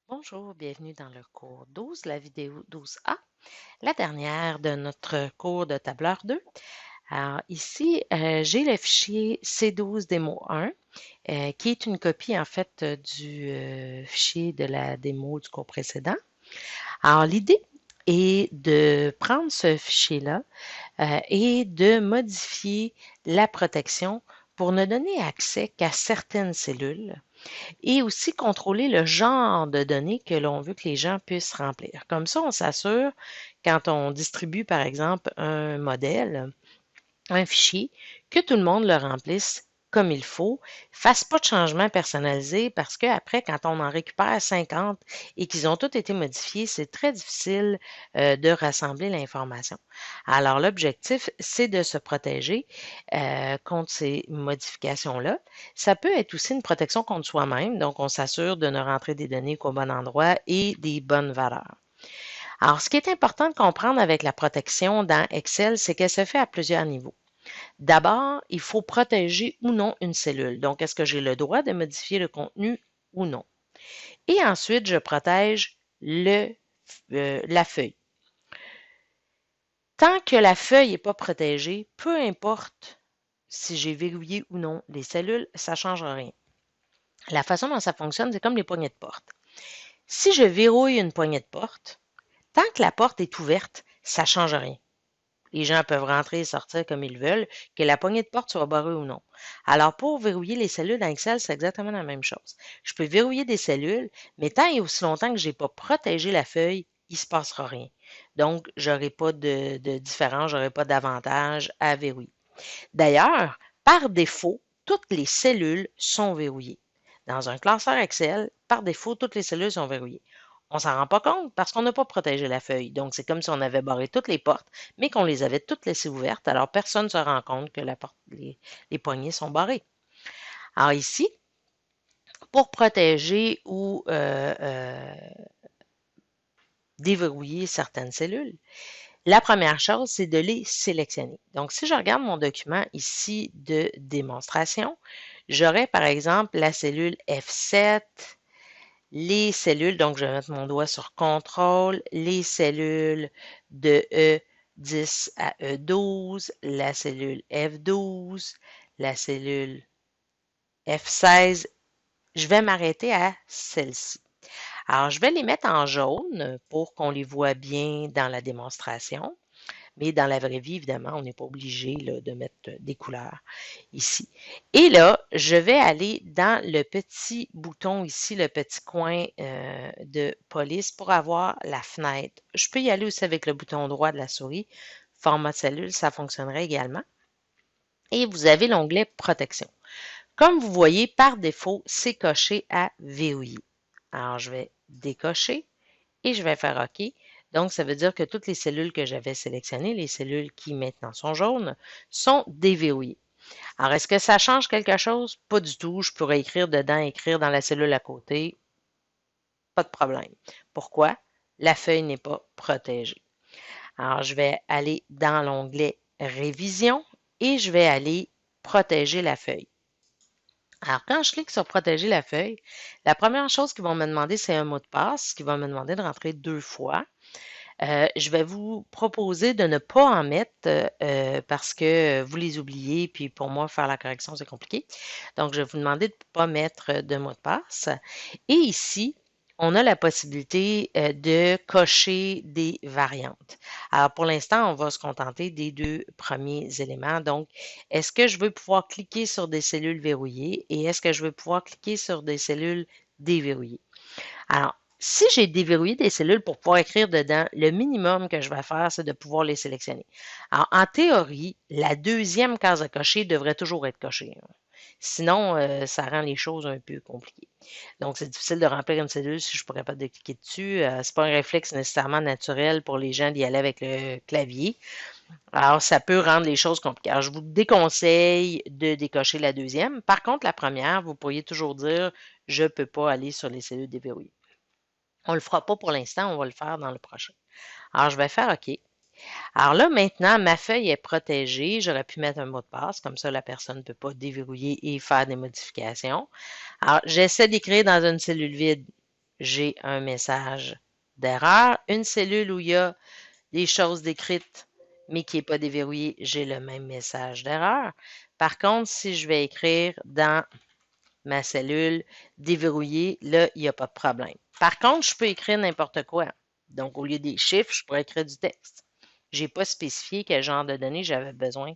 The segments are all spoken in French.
Bonjour, bienvenue dans le cours 12, la vidéo 12A, la dernière de notre cours de tableur 2. Alors ici, j'ai le fichier C12 démo 1, qui est une copie en fait du fichier de la démo du cours précédent. Alors l'idée est de prendre ce fichier-là et de modifier la protection pour ne donner accès qu'à certaines cellules et aussi contrôler le genre de données que l'on veut que les gens puissent remplir. Comme ça, on s'assure, quand on distribue, par exemple, un modèle, un fichier, que tout le monde le remplisse comme il faut, fasse pas de changement personnalisé parce qu'après, quand on en récupère 50 et qu'ils ont tous été modifiés, c'est très difficile de rassembler l'information. Alors, l'objectif, c'est de se protéger contre ces modifications-là. Ça peut être aussi une protection contre soi-même, donc on s'assure de ne rentrer des données qu'au bon endroit et des bonnes valeurs. Alors, ce qui est important de comprendre avec la protection dans Excel, c'est qu'elle se fait à plusieurs niveaux. D'abord, il faut protéger ou non une cellule. Donc, est-ce que j'ai le droit de modifier le contenu ou non? Et ensuite, je protège la feuille. Tant que la feuille n'est pas protégée, peu importe si j'ai verrouillé ou non les cellules, ça ne change rien. La façon dont ça fonctionne, c'est comme les poignées de porte. Si je verrouille une poignée de porte, tant que la porte est ouverte, ça ne change rien. Les gens peuvent rentrer et sortir comme ils veulent, que la poignée de porte soit barrée ou non. Alors, pour verrouiller les cellules dans Excel, c'est exactement la même chose. Je peux verrouiller des cellules, mais tant et aussi longtemps que je n'ai pas protégé la feuille, il ne se passera rien. Donc, je n'aurai pas de différence, je n'aurai pas d'avantage à verrouiller. D'ailleurs, par défaut, toutes les cellules sont verrouillées. Dans un classeur Excel, par défaut, toutes les cellules sont verrouillées. On ne s'en rend pas compte parce qu'on n'a pas protégé la feuille. Donc, c'est comme si on avait barré toutes les portes, mais qu'on les avait toutes laissées ouvertes. Alors, personne ne se rend compte que les poignées sont barrées. Alors ici, pour protéger ou déverrouiller certaines cellules, la première chose, c'est de les sélectionner. Donc, si je regarde mon document ici de démonstration, j'aurai par exemple la cellule F7, les cellules, donc je vais mettre mon doigt sur contrôle, les cellules de E10 à E12, la cellule F12, la cellule F16. Je vais m'arrêter à celle-ci. Alors, je vais les mettre en jaune pour qu'on les voit bien dans la démonstration. Mais dans la vraie vie, évidemment, on n'est pas obligé là, de mettre des couleurs ici. Et là, je vais aller dans le petit bouton ici, le petit coin de police pour avoir la fenêtre. Je peux y aller aussi avec le bouton droit de la souris. Format de cellule, ça fonctionnerait également. Et vous avez l'onglet protection. Comme vous voyez, par défaut, c'est coché à verrouiller. Alors, je vais décocher et je vais faire OK. Donc, ça veut dire que toutes les cellules que j'avais sélectionnées, les cellules qui maintenant sont jaunes, sont déverrouillées. Alors, est-ce que ça change quelque chose? Pas du tout. Je pourrais écrire dedans, écrire dans la cellule à côté. Pas de problème. Pourquoi? La feuille n'est pas protégée. Alors, je vais aller dans l'onglet Révision et je vais aller protéger la feuille. Alors, quand je clique sur Protéger la feuille, la première chose qu'ils vont me demander, c'est un mot de passe, qui va me demander de rentrer 2 fois. Je vais vous proposer de ne pas en mettre parce que vous les oubliez, puis pour moi, faire la correction, c'est compliqué. Donc, je vais vous demander de ne pas mettre de mot de passe. Et ici, on a la possibilité de cocher des variantes. Alors, pour l'instant, on va se contenter des 2 premiers éléments. Donc, est-ce que je veux pouvoir cliquer sur des cellules verrouillées et est-ce que je veux pouvoir cliquer sur des cellules déverrouillées? Alors, si j'ai déverrouillé des cellules pour pouvoir écrire dedans, le minimum que je vais faire, c'est de pouvoir les sélectionner. Alors, en théorie, la deuxième case à cocher devrait toujours être cochée. Sinon, ça rend les choses un peu compliquées. Donc, c'est difficile de remplir une cellule si je ne suis pas capable de cliquer dessus. Ce n'est pas un réflexe nécessairement naturel pour les gens d'y aller avec le clavier. Alors, ça peut rendre les choses compliquées. Alors, je vous déconseille de décocher la deuxième. Par contre, la première, vous pourriez toujours dire, je ne peux pas aller sur les cellules déverrouillées. On ne le fera pas pour l'instant, on va le faire dans le prochain. Alors, je vais faire OK. Alors là, maintenant, ma feuille est protégée. J'aurais pu mettre un mot de passe, comme ça la personne ne peut pas déverrouiller et faire des modifications. Alors, j'essaie d'écrire dans une cellule vide. J'ai un message d'erreur. Une cellule où il y a des choses décrites, mais qui n'est pas déverrouillée, j'ai le même message d'erreur. Par contre, si je vais écrire dans ma cellule déverrouillée, là, il n'y a pas de problème. Par contre, je peux écrire n'importe quoi. Donc, au lieu des chiffres, je pourrais écrire du texte. Je n'ai pas spécifié quel genre de données j'avais besoin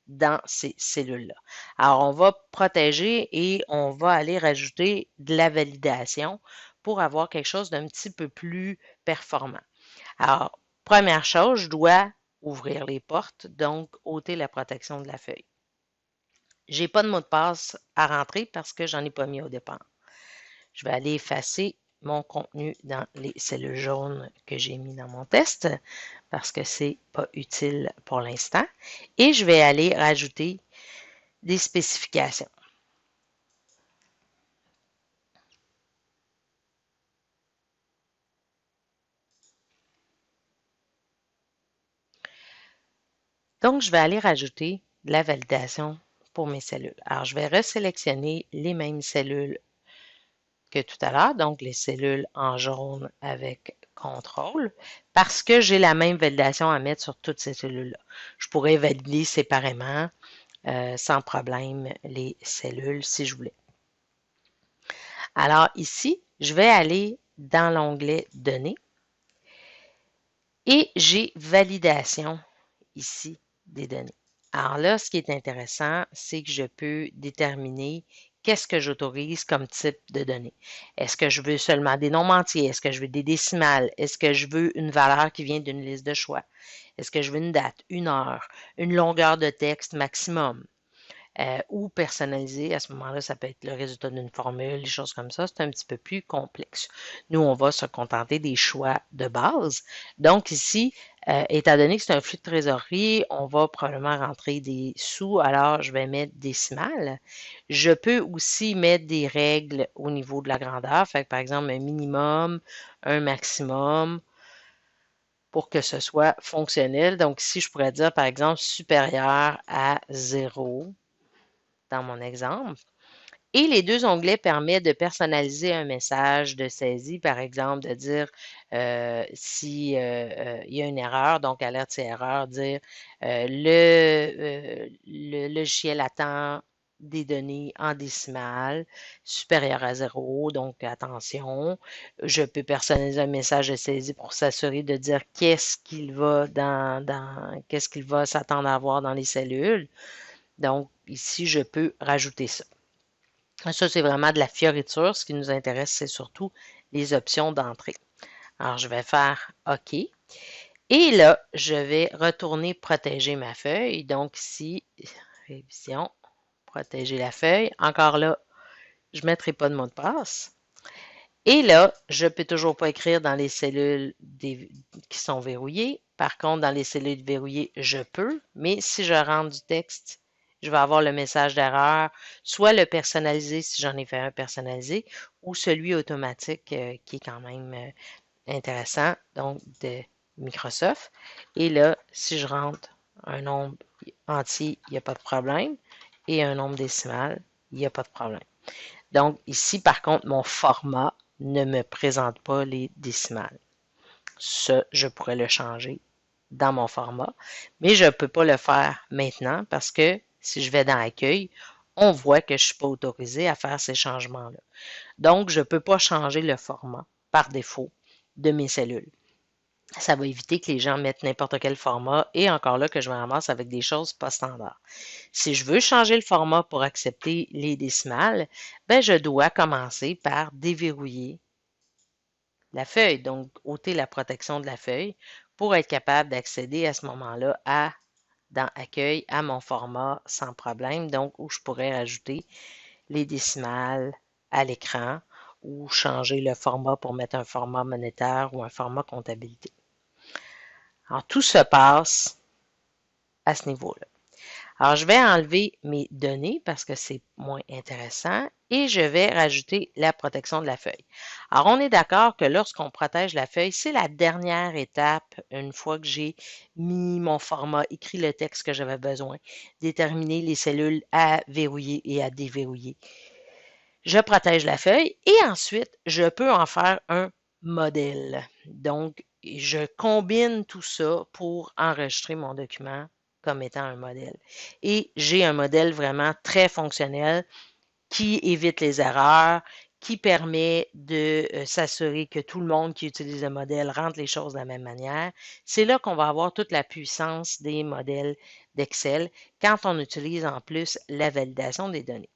dans ces cellules-là. Alors, on va protéger et on va aller rajouter de la validation pour avoir quelque chose d'un petit peu plus performant. Alors, première chose, je dois ouvrir les portes, donc ôter la protection de la feuille. Je n'ai pas de mot de passe à rentrer parce que j'en ai pas mis au départ. Je vais aller effacer mon contenu dans les cellules jaunes que j'ai mis dans mon test parce que c'est pas utile pour l'instant. Et je vais aller rajouter des spécifications. Donc, je vais aller rajouter de la validation pour mes cellules. Alors, je vais resélectionner les mêmes cellules que tout à l'heure, donc les cellules en jaune avec contrôle, parce que j'ai la même validation à mettre sur toutes ces cellules-là. Je pourrais valider séparément, sans problème, les cellules si je voulais. Alors ici, je vais aller dans l'onglet Données et j'ai Validation ici des données. Alors là, ce qui est intéressant, c'est que je peux déterminer qu'est-ce que j'autorise comme type de données. Est-ce que je veux seulement des nombres entiers? Est-ce que je veux des décimales? Est-ce que je veux une valeur qui vient d'une liste de choix? Est-ce que je veux une date, une heure, une longueur de texte maximum? Ou personnalisé, à ce moment-là, ça peut être le résultat d'une formule, des choses comme ça. C'est un petit peu plus complexe. Nous, on va se contenter des choix de base. Donc ici, étant donné que c'est un flux de trésorerie, on va probablement rentrer des sous. Alors, je vais mettre décimales. Je peux aussi mettre des règles au niveau de la grandeur. Fait que, par exemple, un minimum, un maximum pour que ce soit fonctionnel. Donc ici, je pourrais dire, par exemple, supérieur à 0 dans mon exemple. Et les deux onglets permettent de personnaliser un message de saisie, par exemple, de dire si il y a une erreur, donc alerte c'est erreur, dire le logiciel attend des données en décimales supérieures à 0, donc attention. Je peux personnaliser un message de saisie pour s'assurer de dire qu'est-ce qu'il va qu'est-ce qu'il va s'attendre à avoir dans les cellules. Donc, ici, je peux rajouter ça. Ça, c'est vraiment de la fioriture. Ce qui nous intéresse, c'est surtout les options d'entrée. Alors, je vais faire OK. Et là, je vais retourner protéger ma feuille. Donc, ici, révision, protéger la feuille. Encore là, je ne mettrai pas de mot de passe. Et là, je ne peux toujours pas écrire dans les cellules qui sont verrouillées. Par contre, dans les cellules verrouillées, je peux. Mais si je rentre du texte, je vais avoir le message d'erreur, soit le personnalisé si j'en ai fait un personnalisé, ou celui automatique qui est quand même intéressant, donc de Microsoft. Et là, si je rentre un nombre entier, il n'y a pas de problème. Et un nombre décimal, il n'y a pas de problème. Donc ici, par contre, mon format ne me présente pas les décimales. Ça, je pourrais le changer dans mon format, mais je ne peux pas le faire maintenant parce que si je vais dans Accueil, on voit que je ne suis pas autorisé à faire ces changements-là. Donc, je ne peux pas changer le format par défaut de mes cellules. Ça va éviter que les gens mettent n'importe quel format et encore là que je me ramasse avec des choses pas standards. Si je veux changer le format pour accepter les décimales, ben je dois commencer par déverrouiller la feuille, donc ôter la protection de la feuille pour être capable d'accéder à ce moment-là dans Accueil à mon format sans problème, donc où je pourrais rajouter les décimales à l'écran ou changer le format pour mettre un format monétaire ou un format comptabilité. Alors, tout se passe à ce niveau-là. Alors, je vais enlever mes données parce que c'est moins intéressant et je vais rajouter la protection de la feuille. Alors, on est d'accord que lorsqu'on protège la feuille, c'est la dernière étape une fois que j'ai mis mon format, écrit le texte que j'avais besoin, déterminer les cellules à verrouiller et à déverrouiller. Je protège la feuille et ensuite, je peux en faire un modèle. Donc, je combine tout ça pour enregistrer mon document comme étant un modèle. Et j'ai un modèle vraiment très fonctionnel qui évite les erreurs, qui permet de s'assurer que tout le monde qui utilise le modèle rentre les choses de la même manière. C'est là qu'on va avoir toute la puissance des modèles d'Excel quand on utilise en plus la validation des données.